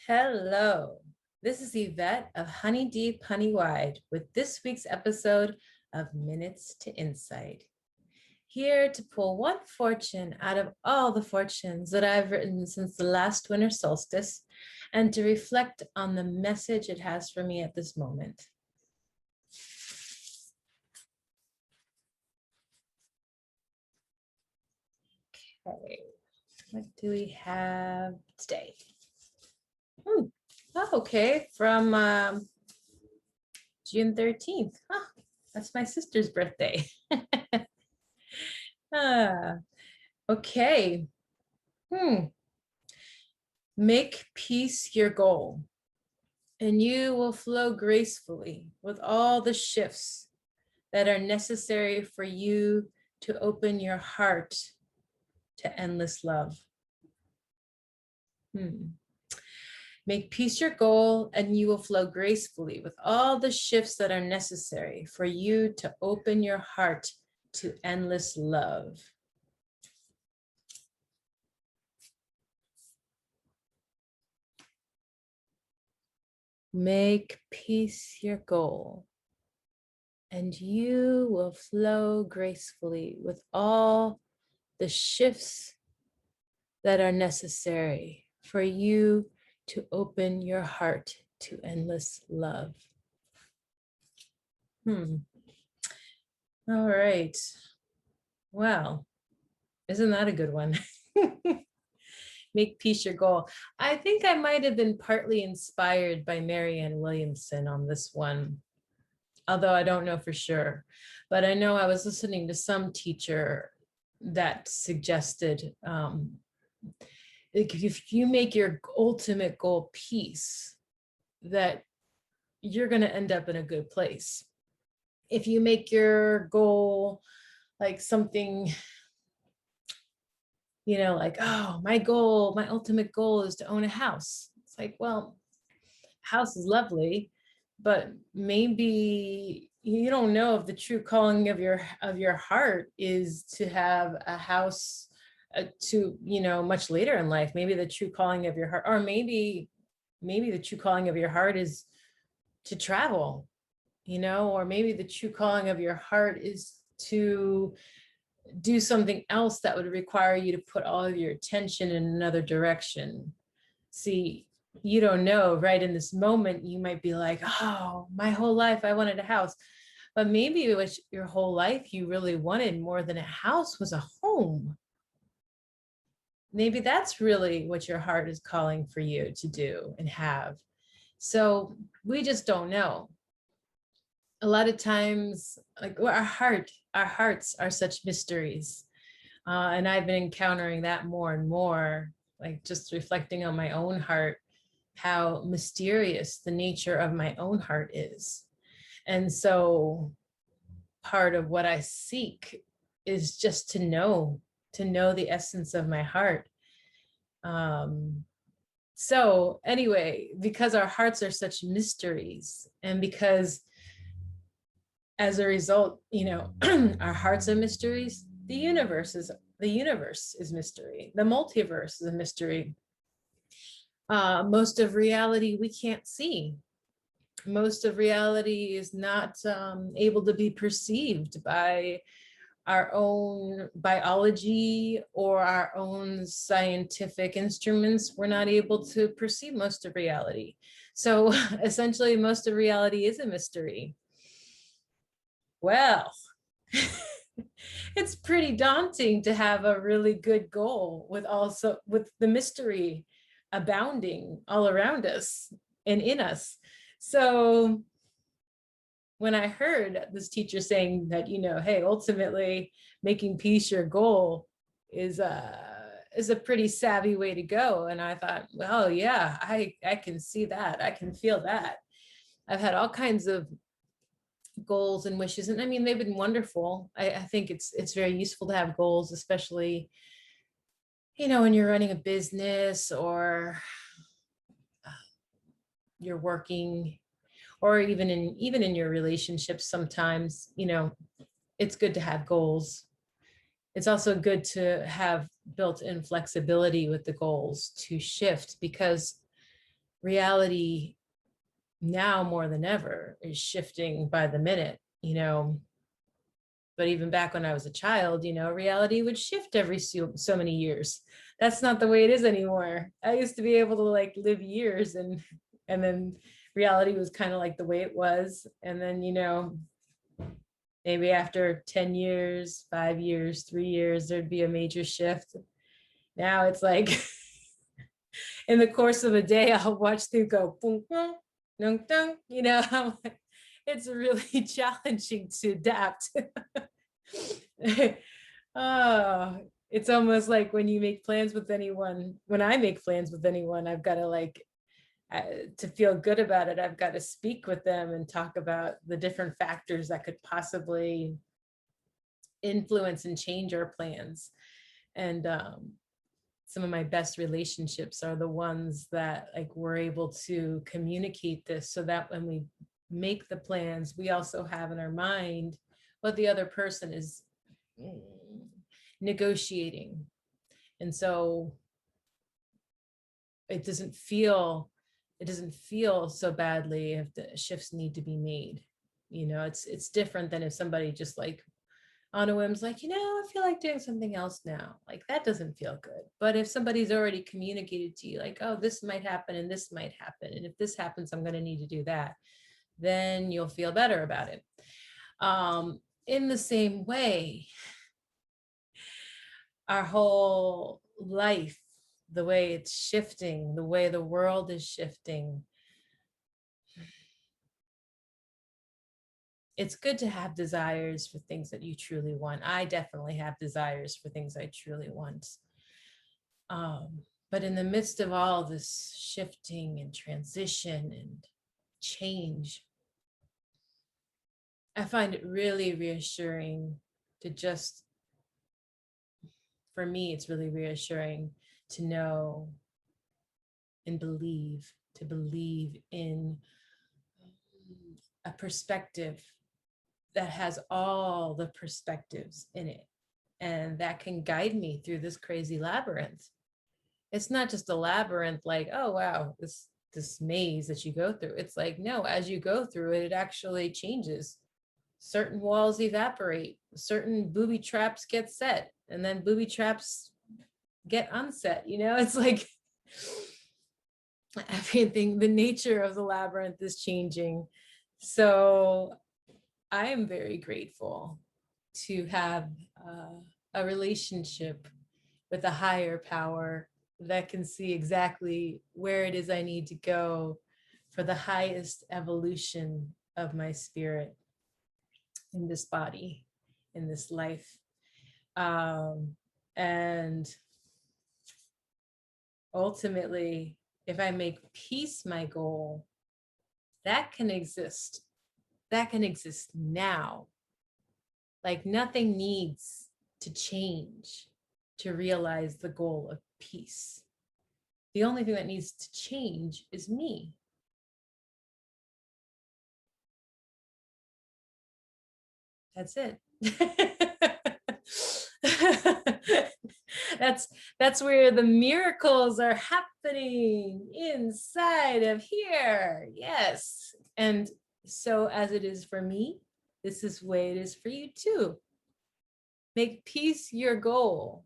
Hello, this is Yvette of Honey Deep, Honey Wide with this week's episode of Minutes to Insight. Here to pull one fortune out of all the fortunes that I've written since the last winter solstice and to reflect on the message it has for me at this moment. Okay, what do we have today? Oh, okay, from June 13th. That's my sister's birthday. Okay. Make peace your goal, and you will flow gracefully with all the shifts that are necessary for you to open your heart to endless love. Make peace your goal, and you will flow gracefully with all the shifts that are necessary for you to open your heart to endless love. Make peace your goal, and you will flow gracefully with all the shifts that are necessary for you to open your heart to endless love. All right. Well, isn't that a good one? Make peace your goal. I think I might have been partly inspired by Marianne Williamson on this one, although I don't know for sure. But I know I was listening to some teacher that suggested if you make your ultimate goal peace, that you're going to end up in a good place. If you make your goal like something, like, oh, my ultimate goal is to own a house. It's like, well, house is lovely, but maybe you don't know if the true calling of your heart is to have a house to much later in life. Maybe the true calling of your heart, or maybe the true calling of your heart is to travel, or maybe the true calling of your heart is to do something else that would require you to put all of your attention in another direction. See, you don't know. Right in this moment, you might be like, oh, my whole life I wanted a house. But maybe it was your whole life you really wanted more than a house was a home. Maybe that's really what your heart is calling for you to do and have. So we just don't know. A lot of times, like, our hearts are such mysteries. And I've been encountering that more and more, like just reflecting on my own heart, how mysterious the nature of my own heart is. And so part of what I seek is just to know the essence of my heart. So anyway, because our hearts are such mysteries, and because as a result, our hearts are mysteries, the universe is mystery. The multiverse is a mystery. Most of reality we can't see. Most of reality is not able to be perceived by our own biology or our own scientific instruments. We're not able to perceive most of reality. So essentially, most of reality is a mystery. Well, it's pretty daunting to have a really good goal with the mystery abounding all around us and in us. So when I heard this teacher saying that, hey, ultimately making peace your goal is a pretty savvy way to go. And I thought, well, yeah, I can see that. I can feel that. I've had all kinds of goals and wishes, and I mean, they've been wonderful. I think it's very useful to have goals, especially when you're running a business or you're working, or even in your relationships. Sometimes it's good to have goals. It's also good to have built-in flexibility with the goals to shift, because reality now more than ever is shifting by the minute, but even back when I was a child, reality would shift every so many years. That's not the way it is anymore. I used to be able to like live years, and then reality was kind of like the way it was. And then, maybe after 10 years, 5 years, 3 years, there'd be a major shift. Now it's like in the course of a day, I'll watch through go boom, boom, dun, dun, it's really challenging to adapt. Oh, it's almost like when you make plans with anyone, when I make plans with anyone, I've got to to feel good about it, I've got to speak with them and talk about the different factors that could possibly influence and change our plans. And some of my best relationships are the ones that like we're able to communicate this, so that when we make the plans, we also have in our mind what the other person is negotiating. And so it doesn't feel so badly if the shifts need to be made. It's different than if somebody just like on a whim's like, I feel like doing something else now. Like that doesn't feel good. But if somebody's already communicated to you like, oh, this might happen and this might happen, and if this happens, I'm going to need to do that, then you'll feel better about it. In the same way, our whole life, the way it's shifting, the way the world is shifting, it's good to have desires for things that you truly want. I definitely have desires for things I truly want. But in the midst of all this shifting and transition and change, I find it really reassuring to just, for me, it's really reassuring to know and to believe in a perspective that has all the perspectives in it, and that can guide me through this crazy labyrinth. It's not just a labyrinth like, oh wow, this maze that you go through. It's like, no, as you go through it, it actually changes. Certain walls evaporate, certain booby traps get set, and then booby traps get unset. It's like everything, the nature of the labyrinth is changing. So I am very grateful to have a relationship with a higher power that can see exactly where it is I need to go for the highest evolution of my spirit in this body, in this life. And ultimately, if I make peace my goal, that can exist. That can exist now. Like nothing needs to change to realize the goal of peace. The only thing that needs to change is me. That's it. that's where the miracles are happening, inside of here. Yes. And so as it is for me, this is the way it is for you too. Make peace your goal,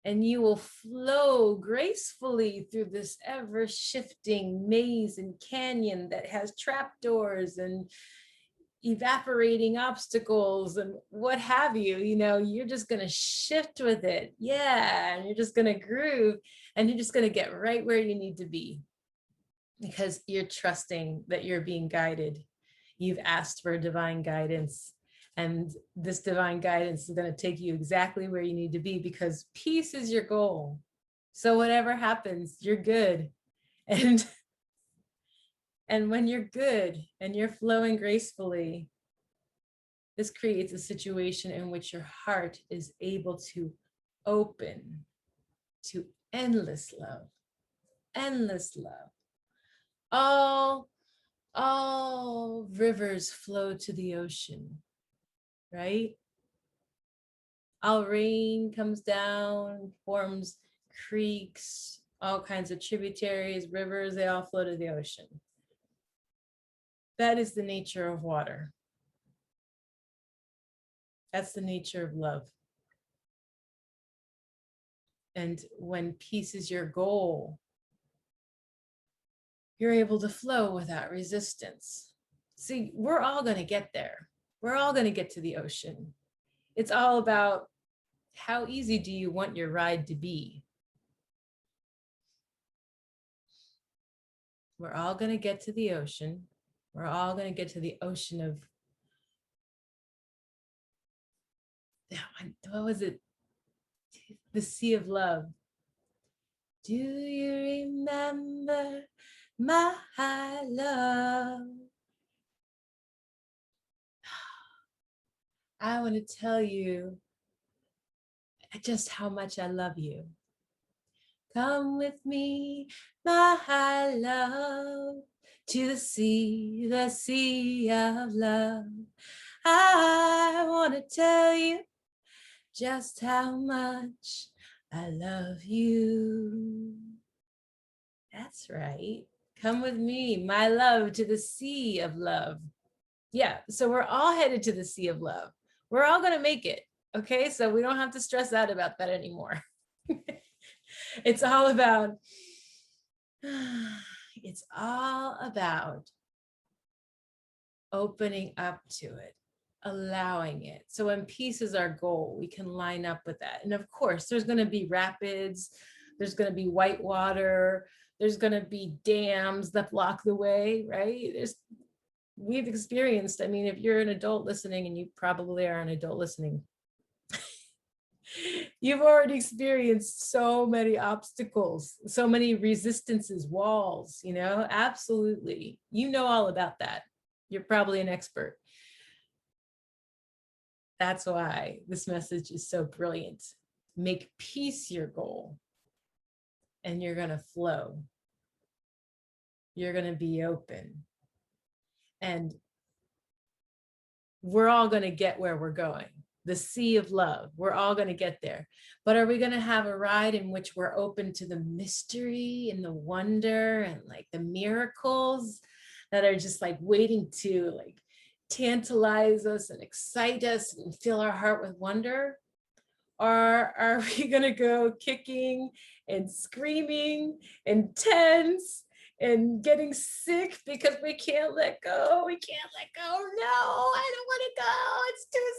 and you will flow gracefully through this ever shifting maze and canyon that has trapdoors and evaporating obstacles and what have you. You're just going to shift with it. Yeah. And you're just going to groove, and you're just going to get right where you need to be, because you're trusting that you're being guided. You've asked for divine guidance, and this divine guidance is going to take you exactly where you need to be, because peace is your goal. So whatever happens, you're good. And when you're good and you're flowing gracefully, this creates a situation in which your heart is able to open to endless love, endless love. All rivers flow to the ocean, right? All rain comes down, forms creeks. all kinds of tributaries, rivers, they all flow to the ocean. That is the nature of water. That's the nature of love. And when peace is your goal, you're able to flow without resistance. See, we're all going to get there. We're all going to get to the ocean. It's all about how easy do you want your ride to be? We're all going to get to the ocean. We're all going to get to the ocean of, what was it? The sea of love. Do you remember my love? I want to tell you just how much I love you. Come with me, my love, to the sea of love. I want to tell you just how much I love you. That's right. Come with me, my love, to the sea of love. Yeah, so we're all headed to the sea of love. We're all going to make it. Okay, so we don't have to stress out about that anymore. It's all about opening up to it, allowing it. So when peace is our goal, we can line up with that. And of course, there's going to be rapids, there's going to be white water, there's going to be dams that block the way, right? We've experienced, I mean, if you're an adult listening, and you probably are an adult listening, you've already experienced so many obstacles, so many resistances, walls, absolutely. You know all about that. You're probably an expert. That's why this message is so brilliant. Make peace your goal, and you're going to flow. You're going to be open. And we're all going to get where we're going. The sea of love, we're all going to get there. But are we going to have a ride in which we're open to the mystery and the wonder and like the miracles that are just like waiting to like tantalize us and excite us and fill our heart with wonder? Or are we going to go kicking and screaming and tense and getting sick because we can't let go? We can't let go. No, I don't want to go. It's too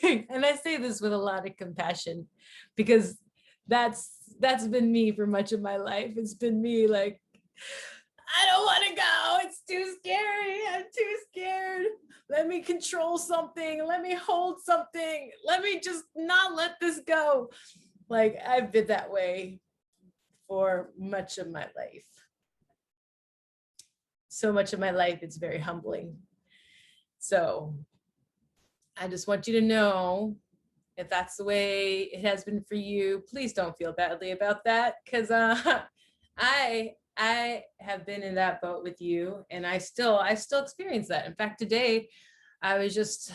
scary. And I say this with a lot of compassion, because that's been me for much of my life. It's been me like, I don't want to go. It's too scary. I'm too scared. Let me control something. Let me hold something. Let me just not let this go. Like, I've been that way for much of my life. So much of my life, it's very humbling. So I just want you to know, if that's the way it has been for you, please don't feel badly about that, because I have been in that boat with you, and I still experience that. In fact, today I was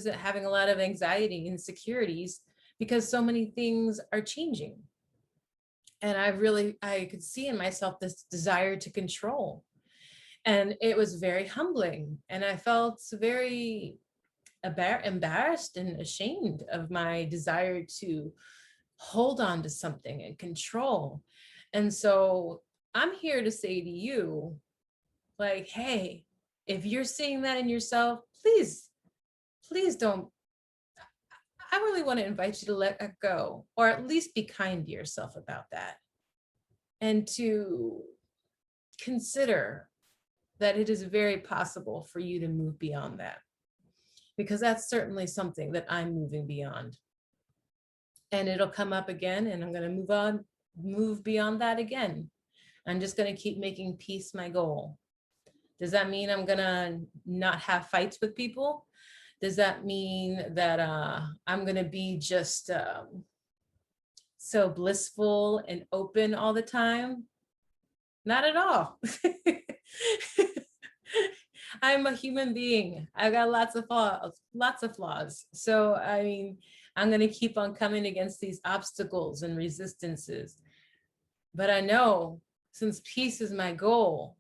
having a lot of anxiety and insecurities because so many things are changing. And I could see in myself this desire to control. And it was very humbling. And I felt very embarrassed and ashamed of my desire to hold on to something and control. And so I'm here to say to you, like, hey, if you're seeing that in yourself, please don't. I really want to invite you to let that go, or at least be kind to yourself about that, and to consider that it is very possible for you to move beyond that, because that's certainly something that I'm moving beyond. And it'll come up again, and I'm going to move beyond that again. I'm just going to keep making peace my goal. Does that mean I'm going to not have fights with people? Does that mean that I'm going to be just so blissful and open all the time? Not at all. I'm a human being. I've got lots of flaws. So, I mean, I'm going to keep on coming against these obstacles and resistances. But I know since peace is my goal,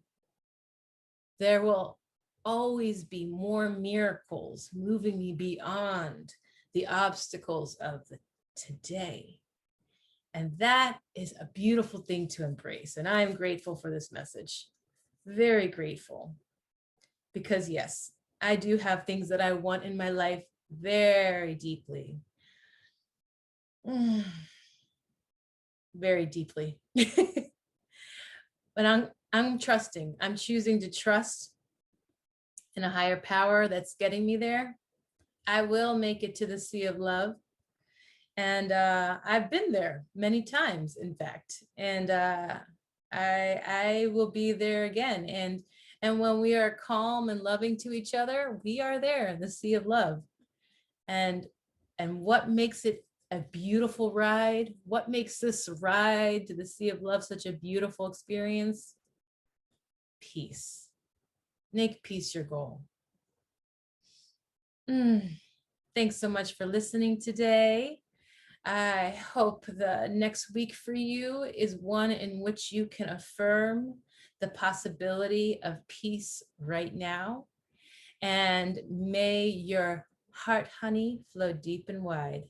there will always be more miracles moving me beyond the obstacles of the today. And that is a beautiful thing to embrace. And I am grateful for this message. Very grateful. Because yes, I do have things that I want in my life very deeply. Very deeply. But I'm trusting. I'm choosing to trust in a higher power that's getting me there. I will make it to the sea of love. And I've been there many times, in fact. And I will be there again. And when we are calm and loving to each other, we are there in the sea of love. And what makes it a beautiful ride? What makes this ride to the sea of love such a beautiful experience? Peace. Make peace your goal. Thanks so much for listening today. I hope the next week for you is one in which you can affirm the possibility of peace right now. And may your heart honey flow deep and wide.